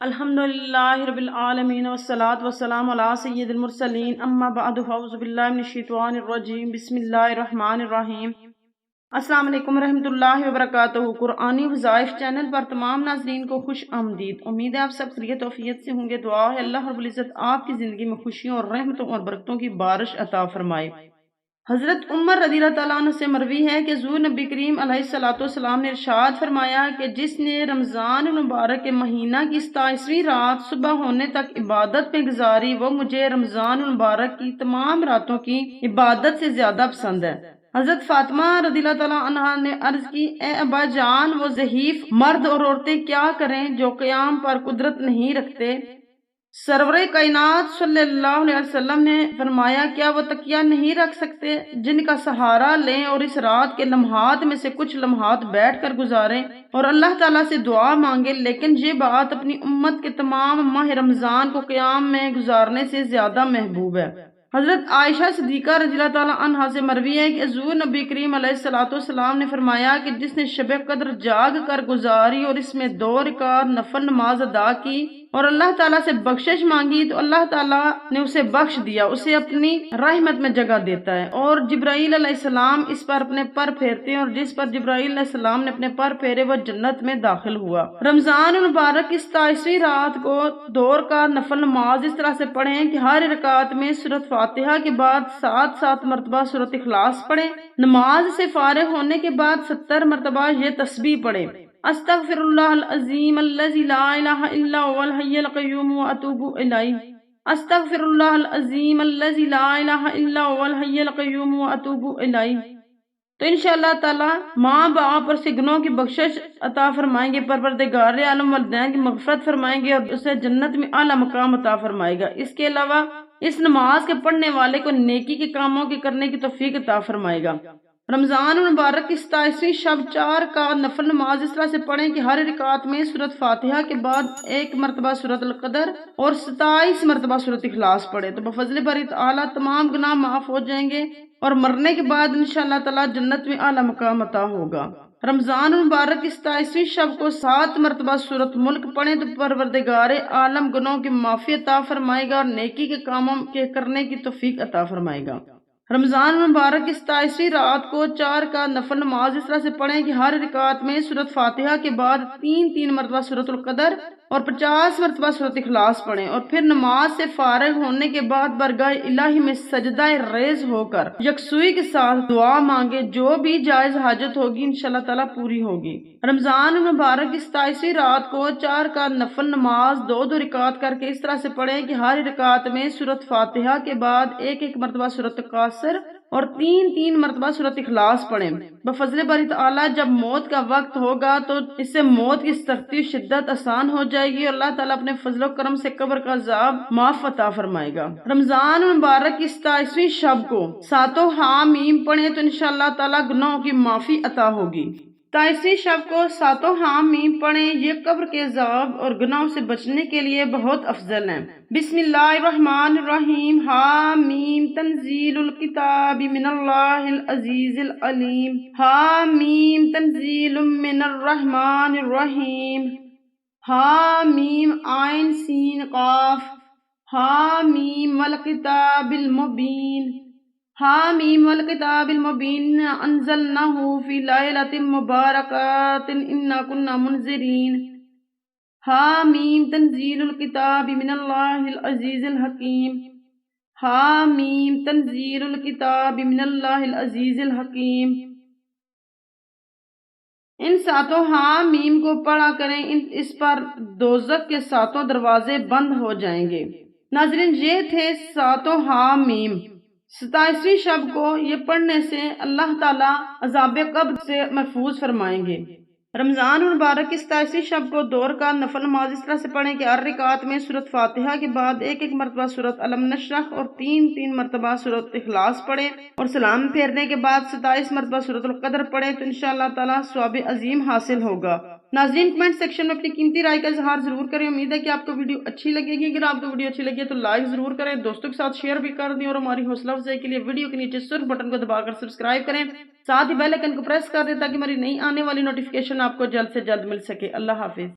الحمدللہ رب العالمین والصلاة والسلام علی سید المرسلین اما بعد فاعوذ باللہ من الشیطان الرجیم بسم اللہ الرحمن الرحیم۔ السلام علیکم ورحمۃ اللہ وبرکاتہ۔ قرآنی وظائف چینل پر تمام ناظرین کو خوش آمدید۔ امید ہے آپ سب خیریت و عافیت سے ہوں گے۔ دعا ہے اللہ رب العزت آپ کی زندگی میں خوشیوں اور رحمتوں اور برکتوں کی بارش عطا فرمائے۔ حضرت عمر رضی اللہ تعالیٰ عنہ سے مروی ہے کہ حضور نبی کریم علیہ الصلوۃ والسلام نے ارشاد فرمایا کہ جس نے رمضان المبارک کے مہینہ کی 27ویں رات صبح ہونے تک عبادت میں گزاری وہ مجھے رمضان المبارک کی تمام راتوں کی عبادت سے زیادہ پسند ہے۔ حضرت فاطمہ رضی اللہ تعالیٰ عنہ نے عرض کی، اے ابا جان، وہ ضعیف مرد اور عورتیں کیا کریں جو قیام پر قدرت نہیں رکھتے؟ سرور کائنات صلی اللہ علیہ وسلم نے فرمایا، کیا وہ تکیہ نہیں رکھ سکتے جن کا سہارا لیں اور اس رات کے لمحات میں سے کچھ لمحات بیٹھ کر گزاریں اور اللہ تعالیٰ سے دعا مانگے؟ لیکن یہ بات اپنی امت کے تمام ماہ رمضان کو قیام میں گزارنے سے زیادہ محبوب ہے۔ حضرت عائشہ صدیقہ رضی اللہ تعالیٰ عنہا سے مروی ہے کہ حضور نبی کریم علیہ الصلوۃ والسلام نے فرمایا کہ جس نے شب قدر جاگ کر گزاری اور اس میں 2 رکعت نفل نماز ادا کی اور اللہ تعالیٰ سے بخشش مانگی تو اللہ تعالیٰ نے اسے بخش دیا، اسے اپنی رحمت میں جگہ دیتا ہے، اور جبرائیل علیہ السلام اس پر اپنے پر پھیرتے ہیں، اور جس پر جبرائیل علیہ السلام نے اپنے پر پھیرے وہ جنت میں داخل ہوا۔ رمضان المبارک کی 27ویں رات کو 2 رکعت نفل نماز اس طرح سے پڑھیں کہ ہر رکعت میں سورۃ فاتحہ کے بعد 7 مرتبہ سورۃ اخلاص پڑھیں۔ نماز سے فارغ ہونے کے بعد 70 مرتبہ یہ تسبیح پڑھیں، استغفر اللہ العظیم الذی لا الہ الا هو الحی القیوم واتوب الیہ، استغفر اللہ العظیم الذی لا الہ الا هو الحی القیوم واتوب الیہ۔ تو انشاءاللہ تعالی ماں باپ اور گناہوں کی بخشش عطا فرمائیں گے، پروردگار عالم والدین کی مغفرت فرمائیں گے اور اسے جنت میں اعلیٰ مقام عطا فرمائے گا۔ اس کے علاوہ اس نماز کے پڑھنے والے کو نیکی کے کاموں کے کرنے کی توفیق عطا فرمائے گا۔ رمضان المبارک کی 27ویں شب 4 کا نفل نماز اس طرح سے پڑھیں کہ ہر رکعت میں سورۃ فاتحہ کے بعد 1 مرتبہ سورۃ القدر اور 27 مرتبہ سورۃ اخلاص پڑھیں، تو بفضل باری تعالیٰ تمام گناہ معاف ہو جائیں گے اور مرنے کے بعد انشاءاللہ تعالیٰ جنت میں اعلیٰ مقام عطا ہوگا۔ رمضان المبارک کی 27ویں شب کو 7 مرتبہ سورۃ ملک پڑھیں تو پروردگار عالم گناہوں کی معافی عطا فرمائے گا اور نیکی کے کاموں کے کرنے کی توفیق عطا فرمائے گا۔ رمضان المبارک کی 27ویں رات کو 4 کا نفل نماز اس طرح سے پڑھیں کہ ہر رکعت میں سورۃ فاتحہ کے بعد 3 مرتبہ سورۃ القدر اور 50 مرتبہ سورۃ اخلاص پڑھیں، اور پھر نماز سے فارغ ہونے کے بعد برگاہ الہی میں سجدہ ریز ہو کر یکسوئی کے ساتھ دعا مانگے، جو بھی جائز حاجت ہوگی انشاءاللہ تعالیٰ پوری ہوگی۔ رمضان المبارک کی 27ویں رات کو 4 کا نفل نماز 2 رکعت کر کے اس طرح سے پڑھیں کہ ہر رکعت میں سورۃ فاتحہ کے بعد 1 مرتبہ سورۃ کاسر اور 3 مرتبہ سورۃ اخلاص پڑھیں۔ بفضل باری تعالیٰ جب موت کا وقت ہوگا تو اس سے موت کی سختی شدت آسان ہو جائے گی اور اللہ تعالیٰ اپنے فضل و کرم سے قبر کا عذاب معاف عطا فرمائے گا۔ رمضان مبارک کی 27ویں شب کو 7 حامیم پڑھیں تو انشاءاللہ تعالیٰ گناہوں کی معافی عطا ہوگی۔ 27ویں شب کو 7 حامیم پڑھیں، یہ قبر کے عذاب اور گناہوں سے بچنے کے لیے بہت افضل ہیں۔ بسم اللہ الرحمن الرحیم، حامیم تنزیل الکتاب من اللہ العزیز العلیم، حامیم تنزیل من الرحمن الرحیم، حامیم عین سین قاف، حامیم والکتاب المبین، حامیم والکتاب المبین انزلناہ فی لیلۃ مبارکۃ انا کنا منذرین، حامیم تنزیل الکتاب من اللہ العزیز الحکیم، حامیم تنزیل الکتاب من اللہ العزیز الحکیم۔ ان 7 حامیم کو پڑھا کریں، اس پر دوزخ کے 7 دروازے بند ہو جائیں گے۔ ناظرین، یہ تھے 7 حامیم۔ 27ویں شب کو یہ پڑھنے سے اللہ تعالیٰ عذاب قبر سے محفوظ فرمائیں گے۔ رمضان المبارک کی 27ویں شب کو 2 رکعت نفل نماز اس طرح سے پڑھیں کہ ہر رکعت میں سورۃ فاتحہ کے بعد 1 مرتبہ سورۃ الم نشرح اور 3 مرتبہ سورۃ اخلاص پڑھیں، اور سلام پھیرنے کے بعد 27 مرتبہ سورۃ القدر پڑھیں تو انشاءاللہ تعالیٰ ثواب عظیم حاصل ہوگا۔ ناظرین، کمنٹ سیکشن میں اپنی قیمتی رائے کا اظہار ضرور کریں۔ امید ہے کہ آپ کو ویڈیو اچھی لگے گی۔ اگر آپ کو ویڈیو اچھی لگی ہے تو لائک ضرور کریں، دوستوں کے ساتھ شیئر بھی کر دیں، اور ہماری حوصلہ افزائی کے لیے ویڈیو کے نیچے سرخ بٹن کو دبا کر سبسکرائب کریں، ساتھ ہی بیل آئیکن کو پریس کر دیں تاکہ ہماری نئی آنے والی نوٹیفیکیشن آپ کو جلد سے جلد مل سکے۔ اللہ حافظ۔